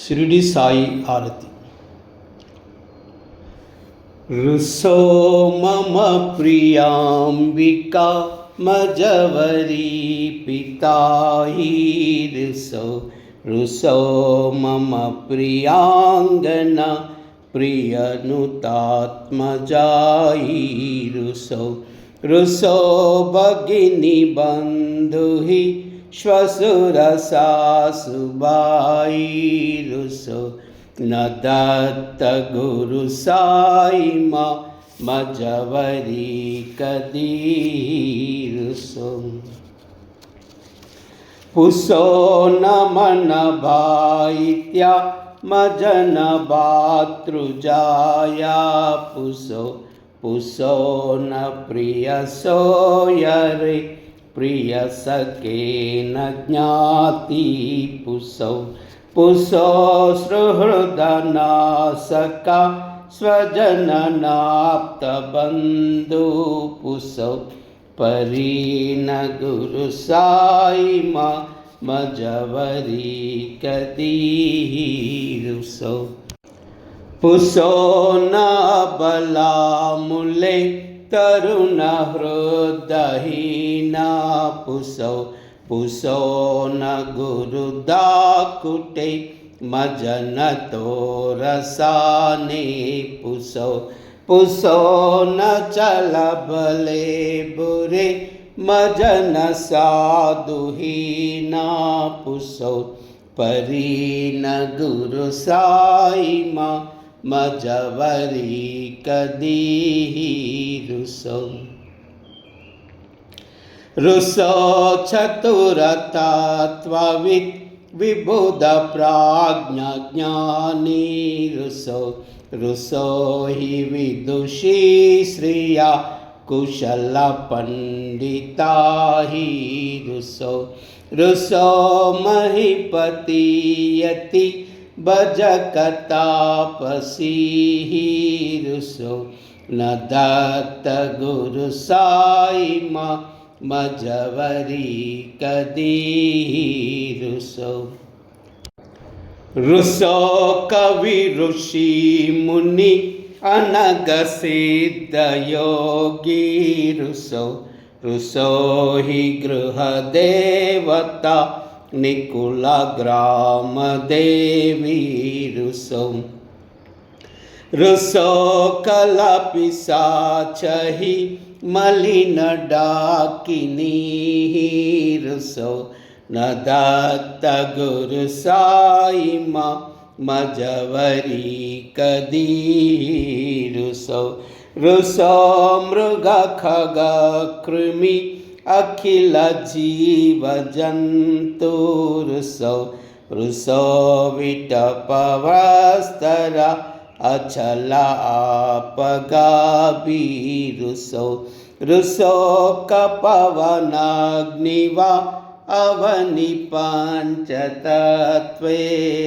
शिरडी साई आरती। रुसो मम प्रियाम्बिका मजवरी पिताही रुसो रुसो मम प्रियांगना प्रियनुतात्मजाई रुसो रुसो भगिनी बंधुहि श्वशुर सासुबाई रुसो न दत्त गुरु साई माँ मजवरी कदी रुसो पुसो न मन भाईत्या मजन भातृजाया पुसो पुसो न प्रिय सोयरे प्रिय सके न ज्ञाति पुसो पुसो सुहृदनासका स्वजननाप्त बंधु पुसो परीन गुरु साई माँ मजवरी कदी रुसो पुसो न बला मुले तरुण हृदहीना पुसो पुसो न गुरुदाकुटे मजन तोरसाने पुसो पुसो न चल भले बुरे मजन साधुहीना पुसो परीन गुरु साई माँ मजवरी कदी रुसो रुसो चतुरतत्त्ववित् विबुध प्राज्ञ ज्ञानी रुसो रुसो हि विदुषी श्रिया कुशल पंडिता ही रुसो रुसो महीपति यति भजकतापसी ही रुसो न दत्त गुरु साई माँ मजवरी कदी रुसो रुसो कवि ऋषि मुनि अनग सिद्ध योगी रुसो रुसो हि गृह देवता निकुल ग्राम देवी रुसो रुसो कला पिशाचहि मलिन डाकिनी रुसो न दत्त गुरु साई माँ मजवरी कदी रुसो रुसो मृग खग कृमि अखिल जीव जंतु रुसो रुसो विटपवस्तर अचल आपगाबी रुसो रुसो कपवनाग्निवा अवनि पंचतत्वे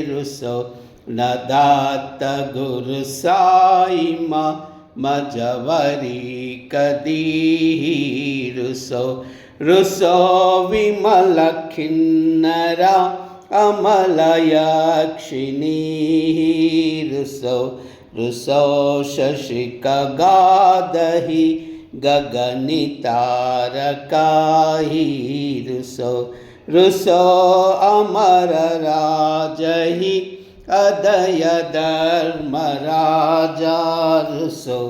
रुसो न दत्त गुरु साई माँ मजवरी कदी रुसो रुसो विमल खिन्नरा अमल यक्षिणी रुसो रुसो शशिक गादहि गगनि तारकाहि रुसो रुसो अमर राजहि अदय धर्म राजा रुसो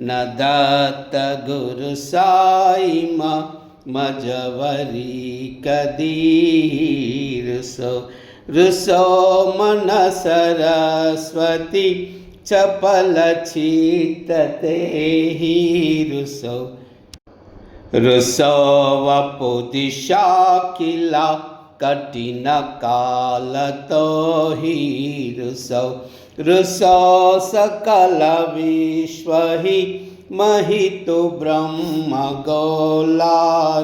न दत्त गुरु साई माँ मजवरी कदी रुसो रुसो मन सरस्वती चपल चित्तते ही रुसो रुसो वपु दिशा किला कठिन काल तो ही रुसो रुसो सकल विश्व ही महितु ब्रह्म गोला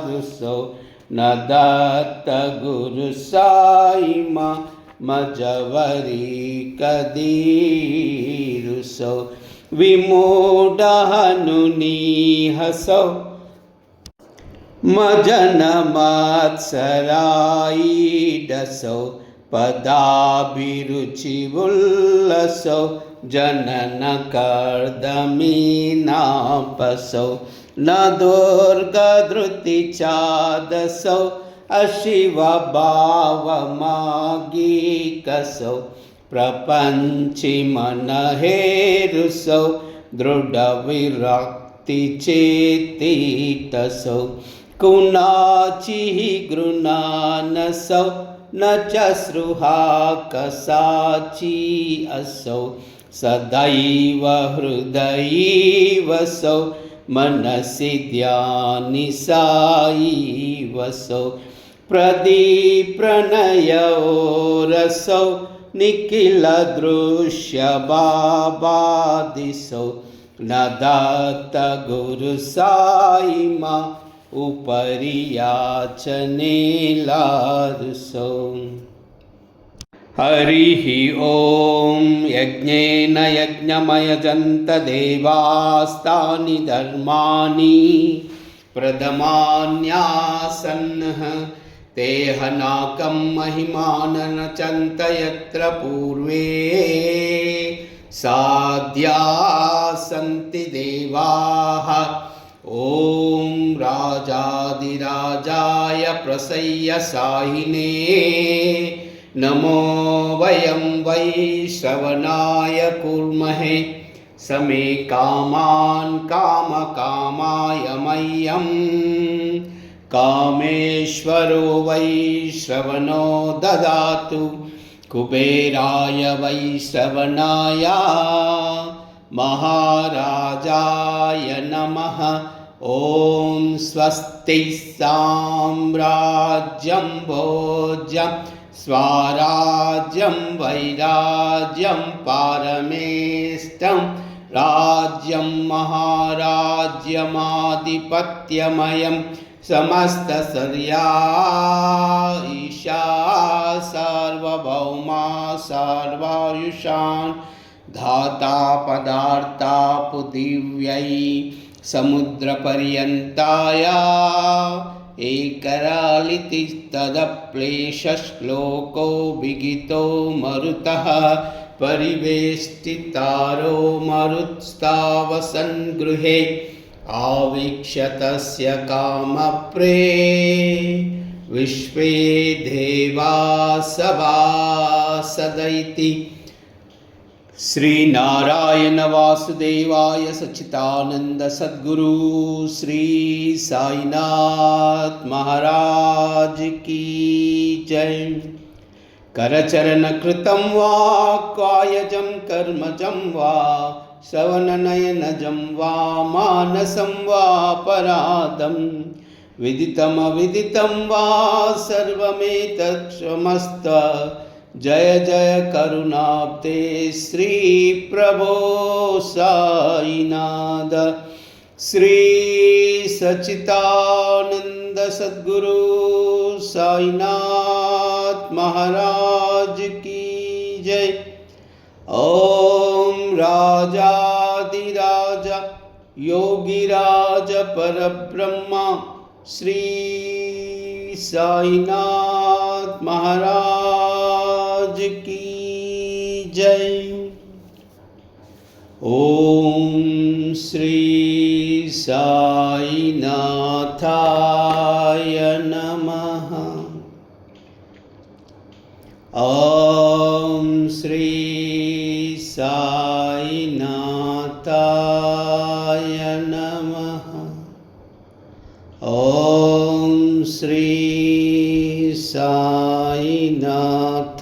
रुसो न दत्त गुरु साई माँ मजवरी कदी रुसो विमूढ़ हनुनी हसो मजन मत्सराई डसो पदाभिरुचिवुल्लसौ जननकर्दमीनापसौ न दुर्गधृतिचादसौ अशिवभावमागीकसौ प्रपञ्चिमनहेरुसौ दृढविरक्तिचेतितसौ कुनाचिः गृणानसौ न च स्रुहा कसाची असौ सदैव हृदयीवसौ मनसि ध्यानिसायीवसौ प्रदीप्रणयोरसौ निखिलदृश्यभावादिसौ न दत्तगुरुसायिमा उपरि याचनेलारुसौ हरिः ॐ यज्ञेन यज्ञमयजन्त देवास्तानि धर्माणि प्रथमान्यासन्नः ते हनाकं महिमाननचन्त यत्र पूर्वे साध्या सन्ति देवाः ॐ राजाधिराजाय प्रसय्य साहिने नमो वयं वै श्रवणाय कुर्महे समे कामान् कामकामाय मह्यं कामेश्वरो वै श्रवणो ददातु कुबेराय वै श्रवणाय महाराजाय नमः ॐ स्वस्ति साम्राज्यं भोज्यं स्वराज्यं वैराज्यं पारमेष्टं राज्यं महाराज्यमाधिपत्यमयं समस्तसर्या ईशा सार्वभौमा सर्वायुषान् धाता पदार्था पृथिव्यै समुद्रपर्यन्ताया एकरालितिस्तदप्लेशश्लोको विगितो मरुतः परिवेष्टितारो मरुत्स्तावसन् गृहे आवीक्ष्य तस्य कामप्रे विश्वे देवा सभासदैति श्रीनारायण वासुदेवाय सच्चिदानंद सद्गुरु श्री साईनाथ महाराज की जय। करचरण कृतं वा कायजं कर्मजं वा श्रवणनयनजं वा मानसं वा परादं विदितमविदितं वा सर्वमेतत् क्षमस्व। जय जय करुणाब्दे श्री प्रभो साईनाथ श्री सच्चिदानंद सद्गुरु साईनाथ महाराज की जय। ओम राजाधिराजा योगिराज परब्रह्मा श्री साईनाथ महाराज की जय। ओम श्री साईनाथाय नमः। ओम श्री साईनाथाय नमः। ओम श्री साईनाथ